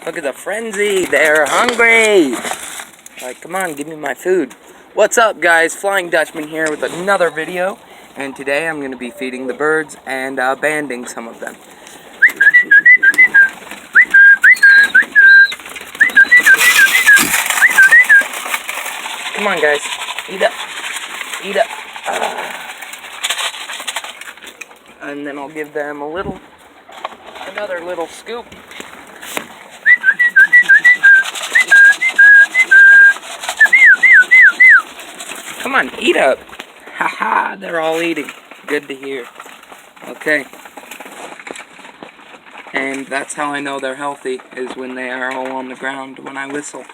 Look at the frenzy. They're hungry. Like, come on, give me my food. What's up, guys? Flying Dutchman here with another video. And today I'm going to be feeding the birds and banding some of them. Come on, guys. Eat up. Eat up. And then I'll give them another little scoop. Come on, eat up. Haha, they're all eating. Good to hear. Okay. And that's how I know they're healthy, is when they are all on the ground when I whistle.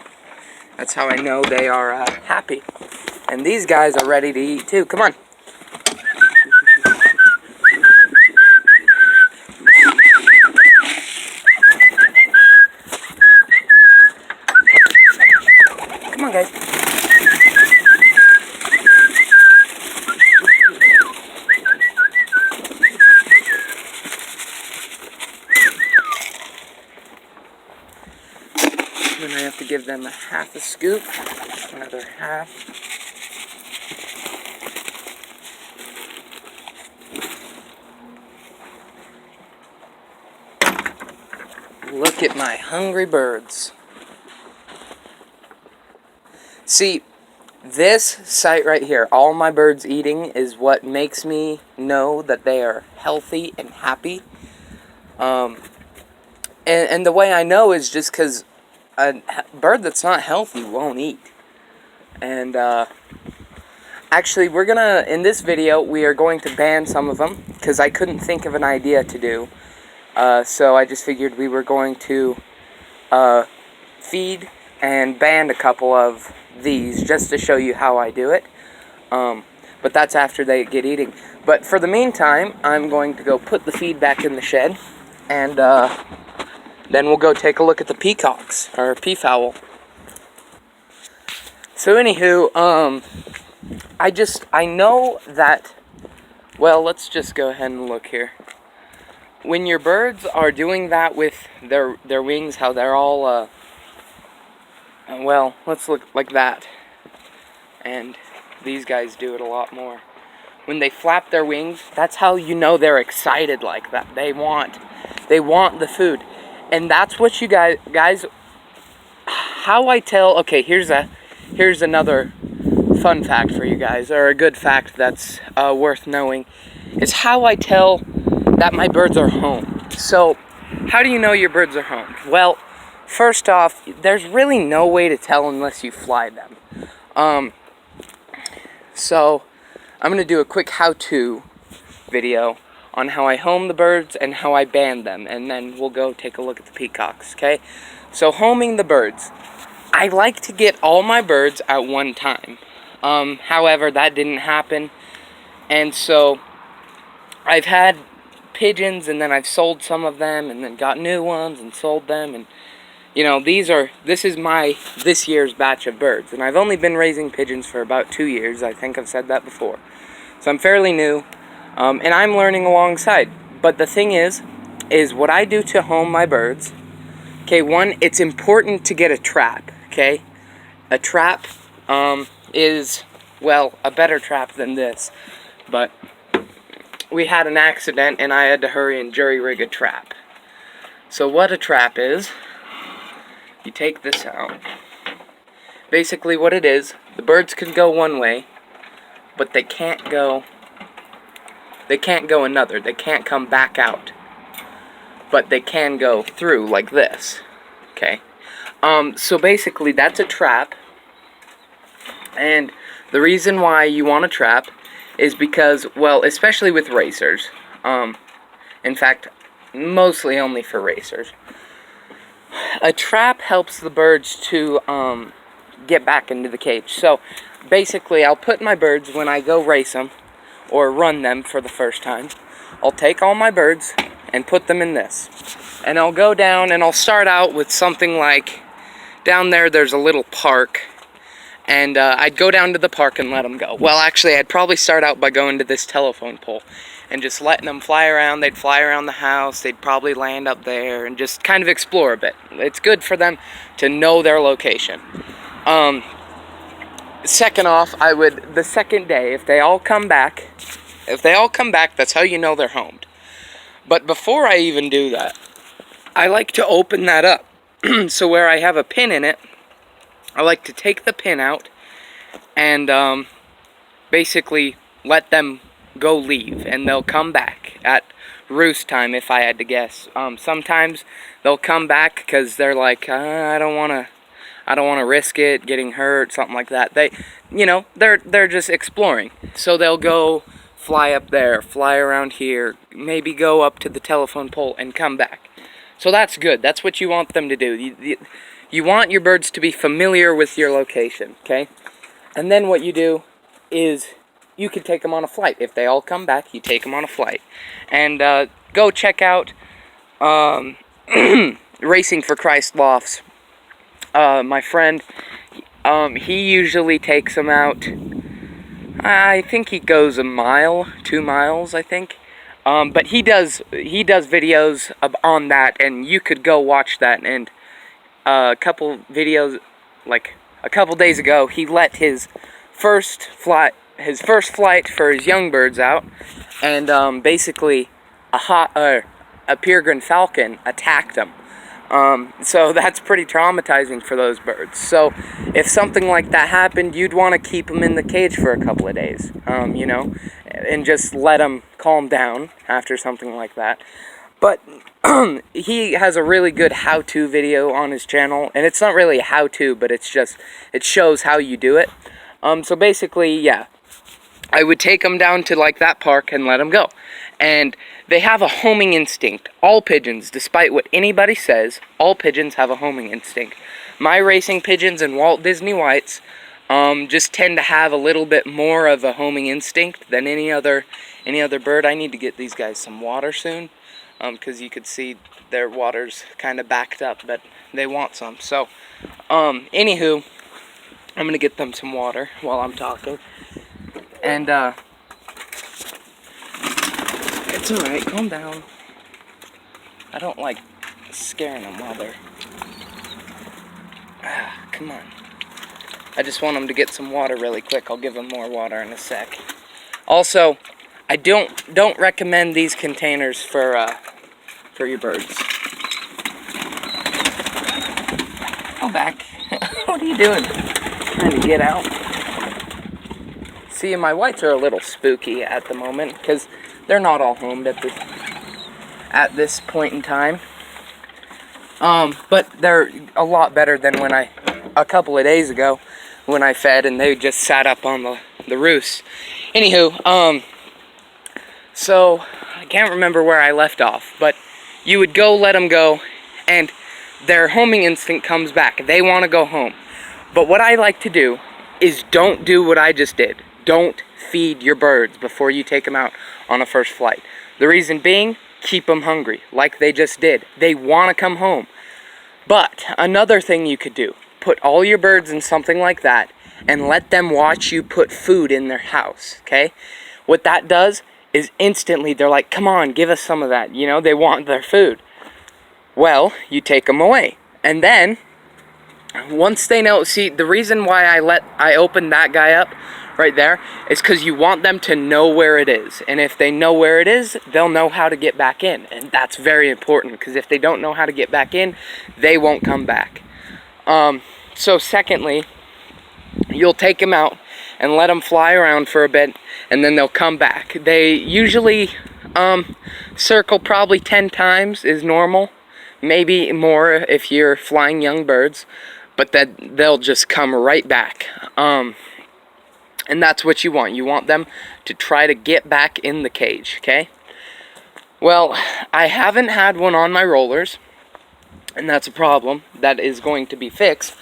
That's how I know they are happy. And these guys are ready to eat too. Come on. Come on, guys. Then I have to give them a half a scoop, another half. Look at my hungry birds. See, this sight right here, all my birds eating, is what makes me know that they are healthy and happy. And the way I know is just because a bird that's not healthy won't eat. And actually, in this video, we are going to ban some of them, because I couldn't think of an idea to do. So I just figured we were going to feed and ban a couple of these, just to show you how I do it. But that's after they get eating. But for the meantime, I'm going to go put the feed back in the shed, and then we'll go take a look at the peacocks, or peafowl. So anywho, I know that, well, let's just go ahead and look here. When your birds are doing that with their wings, how they're all, well, let's look like that. And these guys do it a lot more. When they flap their wings, that's how you know they're excited like that. They want the food. And that's what you guys, how I tell, okay, here's another fun fact for you guys, or a good fact that's worth knowing, is how I tell that my birds are home. So, how do you know your birds are home? Well, first off, there's really no way to tell unless you fly them. So, I'm going to do a quick how-to video on how I home the birds and how I band them, and then we'll go take a look at the peacocks, okay? So, homing the birds. I like to get all my birds at one time. However, that didn't happen, and so I've had pigeons, and then I've sold some of them, and then got new ones and sold them, and you know, this is this year's batch of birds, and I've only been raising pigeons for about 2 years. I think I've said that before, so I'm fairly new, and I'm learning alongside. But the thing is what I do to home my birds. Okay, one, it's important to get a trap. Okay, a trap is, well, a better trap than this, but we had an accident and I had to hurry and jury rig a trap. So what a trap is, you take this out. Basically what it is, the birds can go one way, but they can't go another. They can't come back out. But they can go through like this. Okay? So basically that's a trap. And the reason why you want a trap is because, well, especially with racers, in fact, mostly only for racers, a trap helps the birds to get back into the cage. So basically I'll put my birds, when I go race them or run them for the first time, I'll take all my birds and put them in this, and I'll go down and I'll start out with something like, down there's a little park, and I'd go down to the park and let them go. Well, actually, I'd probably start out by going to this telephone pole, and just letting them fly around. They'd fly around the house, they'd probably land up there and just kind of explore a bit. It's good for them to know their location. Second off, the second day, if they all come back, that's how you know they're homed. But before I even do that, I like to open that up. So where I have a pin in it, I like to take the pin out and basically let them go leave, and they'll come back at roost time, if I had to guess. Sometimes they'll come back because they're like, I don't want to risk it getting hurt, something like that. They're just exploring. So they'll go fly up there, fly around here, maybe go up to the telephone pole and come back. So that's good. That's what you want them to do. You want your birds to be familiar with your location, okay? And then what you do is you can take them on a flight. If they all come back, you take them on a flight. And go check out Racing for Christ Lofts. My friend, he usually takes them out, I think he goes a mile, 2 miles, I think. But he does videos on that, and you could go watch that. And a couple videos, like a couple days ago, he let his first flight for his young birds out, and basically a peregrine falcon attacked him. So that's pretty traumatizing for those birds. So if something like that happened, you'd want to keep them in the cage for a couple of days, and just let them calm down after something like that. But he has a really good how-to video on his channel, and it's not really a how-to, but it shows how you do it. So basically, yeah, I would take them down to like that park and let them go. And they have a homing instinct. All pigeons, despite what anybody says, all pigeons have a homing instinct. My racing pigeons and Walt Disney Whites just tend to have a little bit more of a homing instinct than any other bird. I need to get these guys some water soon, because you could see their water's kind of backed up, but they want some. So, anywho, I'm going to get them some water while I'm talking. And, it's alright, calm down. I don't like scaring them while they're... come on. I just want them to get some water really quick. I'll give them more water in a sec. Also, I don't recommend these containers for your birds. Go back. What are you doing? Trying to get out. See, my whites are a little spooky at the moment because they're not all homed at this point in time. But they're a lot better than a couple of days ago when I fed and they just sat up on the roost. Anywho, so I can't remember where I left off, but you would go let them go, and their homing instinct comes back. They want to go home. But what I like to do is don't do what I just did. Don't feed your birds before you take them out on a first flight. The reason being, keep them hungry, like they just did. They want to come home. But another thing you could do, put all your birds in something like that and let them watch you put food in their house, okay? What that does is instantly they're like, come on, give us some of that. They want their food. Well, you take them away. And then, once they know, see, the reason why I opened that guy up right there is because you want them to know where it is. And if they know where it is, they'll know how to get back in. And that's very important, because if they don't know how to get back in, they won't come back. So secondly, you'll take them out and let them fly around for a bit, and then they'll come back. They usually circle probably 10 times is normal, maybe more if you're flying young birds, but then they'll just come right back. And that's what you want. You want them to try to get back in the cage, okay? Well, I haven't had one on my rollers, and that's a problem that is going to be fixed.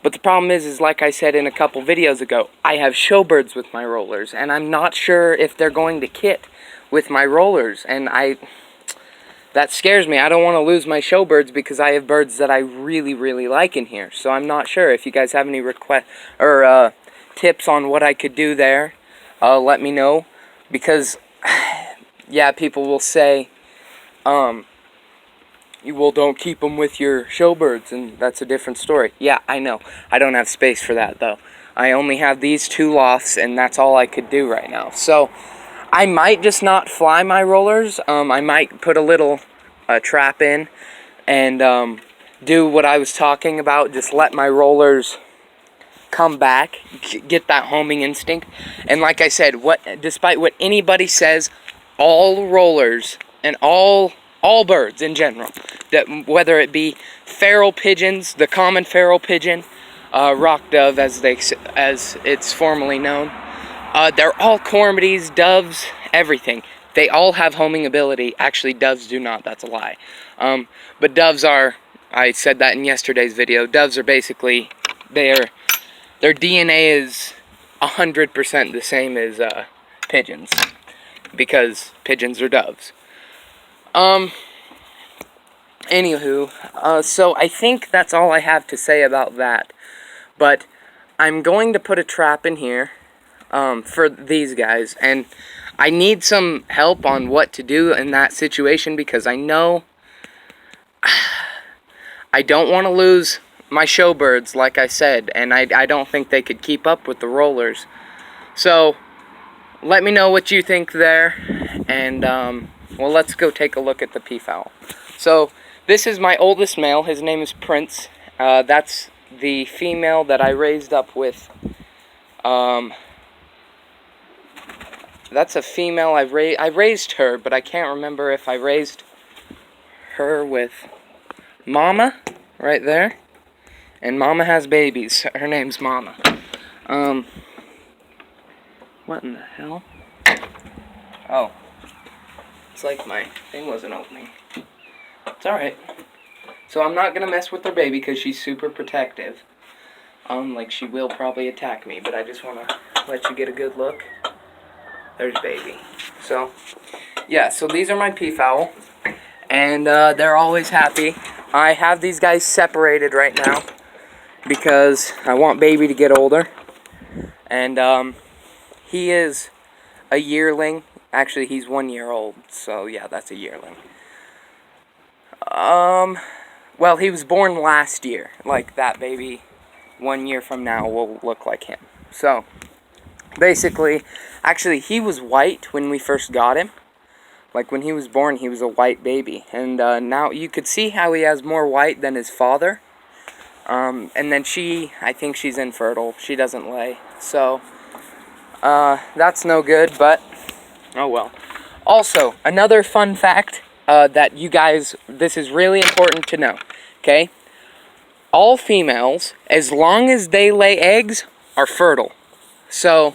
But the problem is like I said in a couple videos ago, I have showbirds with my rollers, and I'm not sure if they're going to kit with my rollers, and that scares me. I don't want to lose my showbirds because I have birds that I really, really like in here. So I'm not sure. If you guys have any requests or tips on what I could do there, let me know, because yeah, people will say, you will don't keep them with your showbirds, and that's a different story. Yeah, I know. I don't have space for that, though. I only have these 2 lofts, and that's all I could do right now. So, I might just not fly my rollers. I might put a little trap in and do what I was talking about. Just let my rollers come back, get that homing instinct. And like I said, despite what anybody says, all rollers and all birds in general, that whether it be feral pigeons, the common feral pigeon, rock dove as it's formerly known, they're all cormorants, doves, everything. They all have homing ability. Actually, doves do not. That's a lie. But doves are, I said that in yesterday's video, doves are basically, their DNA is 100% the same as pigeons, because pigeons are doves. Anywho, so I think that's all I have to say about that. But I'm going to put a trap in here for these guys, and I need some help on what to do in that situation, because I know I don't want to lose my showbirds, like I said, and I don't think they could keep up with the rollers. So let me know what you think there, and well, let's go take a look at the peafowl. So this is my oldest male. His name is Prince. That's the female that I raised up with. That's a female I raised her, but I can't remember if I raised her with Mama right there. And Mama has babies. Her name's Mama. What in the hell? Oh. It's like my thing wasn't opening. It's alright. So I'm not gonna mess with her baby because she's super protective. Like she will probably attack me, but I just wanna let you get a good look. There's baby. So, yeah, so these are my peafowl. And they're always happy. I have these guys separated right now because I want baby to get older. And he is a yearling. Actually, he's 1 year old. So, yeah, that's a yearling. Well, he was born last year. Like, that baby 1 year from now will look like him. So, basically, actually, he was white when we first got him. Like, when he was born, he was a white baby. And now you could see how he has more white than his father. And then I think she's infertile. She doesn't lay. So, that's no good, but oh well. Also, another fun fact that you guys, this is really important to know, okay? All females, as long as they lay eggs, are fertile. So,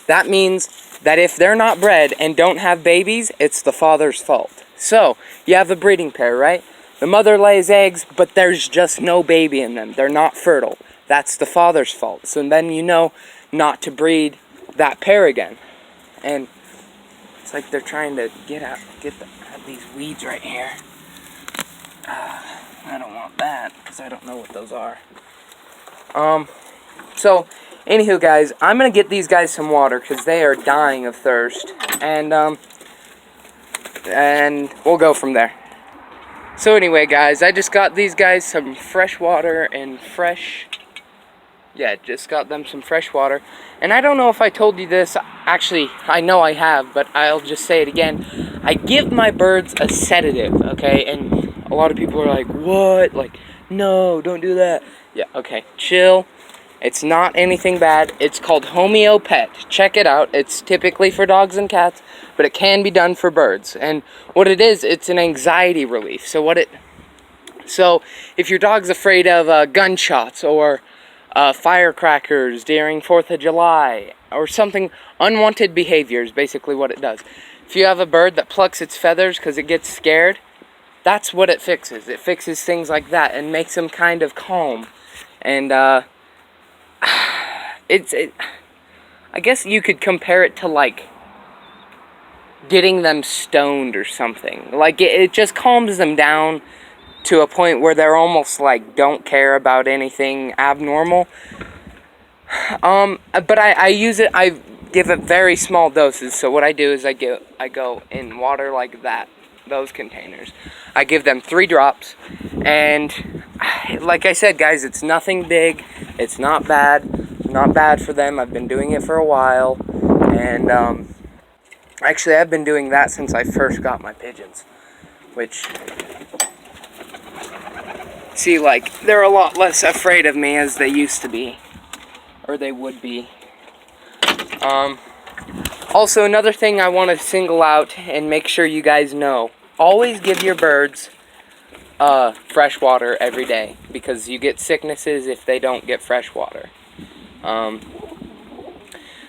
that means that if they're not bred and don't have babies, it's the father's fault. So, you have a breeding pair, right? The mother lays eggs, but there's just no baby in them. They're not fertile. That's the father's fault. So then you know not to breed that pair again. And it's like they're trying to get at these weeds right here. I don't want that, because I don't know what those are. So, anywho, guys, I'm going to get these guys some water because they are dying of thirst. And we'll go from there. So anyway, guys, I just got these guys some fresh water and just got them some fresh water. And I don't know if I told you this. Actually, I know I have, but I'll just say it again. I give my birds a sedative, okay? And a lot of people are like, what? Like, no, don't do that. Yeah, okay, chill. It's not anything bad. It's called Homeo Pet. Check it out. It's typically for dogs and cats, but it can be done for birds. And what it is, it's an anxiety relief. So if your dog's afraid of gunshots or firecrackers during 4th of July or something, unwanted behavior is basically what it does. If you have a bird that plucks its feathers because it gets scared, that's what it fixes. It fixes things like that and makes them kind of calm. And I guess you could compare it to, like, getting them stoned or something. Like, it just calms them down to a point where they're almost, like, don't care about anything abnormal. But I use it, give it very small doses. So what I do is I go in water like that, those containers. I give them 3 drops, and like I said, guys, it's nothing big. It's not bad for them. I've been doing it for a while, and actually I've been doing that since I first got my pigeons, which, see, like, they're a lot less afraid of me as they used to be, or they would be. Also, another thing I want to single out and make sure you guys know, always give your birds fresh water every day, because you get sicknesses if they don't get fresh water.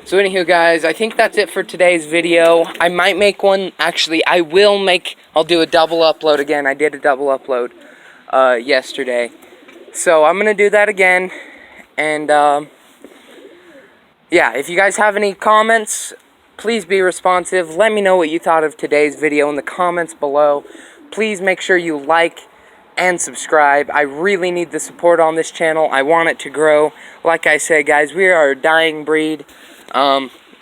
So anywho, guys, I think that's it for today's video. I might make one, actually, I'll do a double upload again. I did a double upload yesterday. So I'm going to do that again. And, yeah, if you guys have any comments, please be responsive. Let me know what you thought of today's video in the comments below. Please make sure you like and subscribe. I really need the support on this channel. I want it to grow. Like I said, guys, we are a dying breed.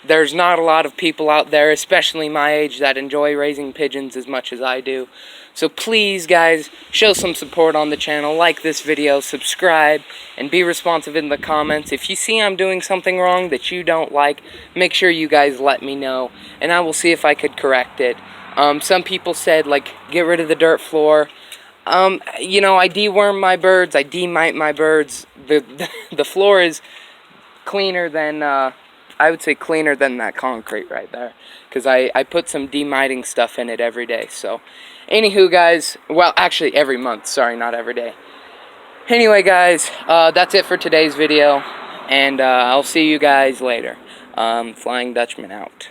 There's not a lot of people out there, especially my age, that enjoy raising pigeons as much as I do. So please, guys, show some support on the channel. Like this video, subscribe, and be responsive in the comments. If you see I'm doing something wrong that you don't like, make sure you guys let me know, and I will see if I could correct it. Some people said, like, get rid of the dirt floor. You know, I deworm my birds, I demite my birds. The floor is cleaner than, I would say cleaner than that concrete right there, because I put some demiting stuff in it every day. So, anywho, guys, well, actually every month, sorry, not every day. Anyway, guys, that's it for today's video, and I'll see you guys later. Flying Dutchman out.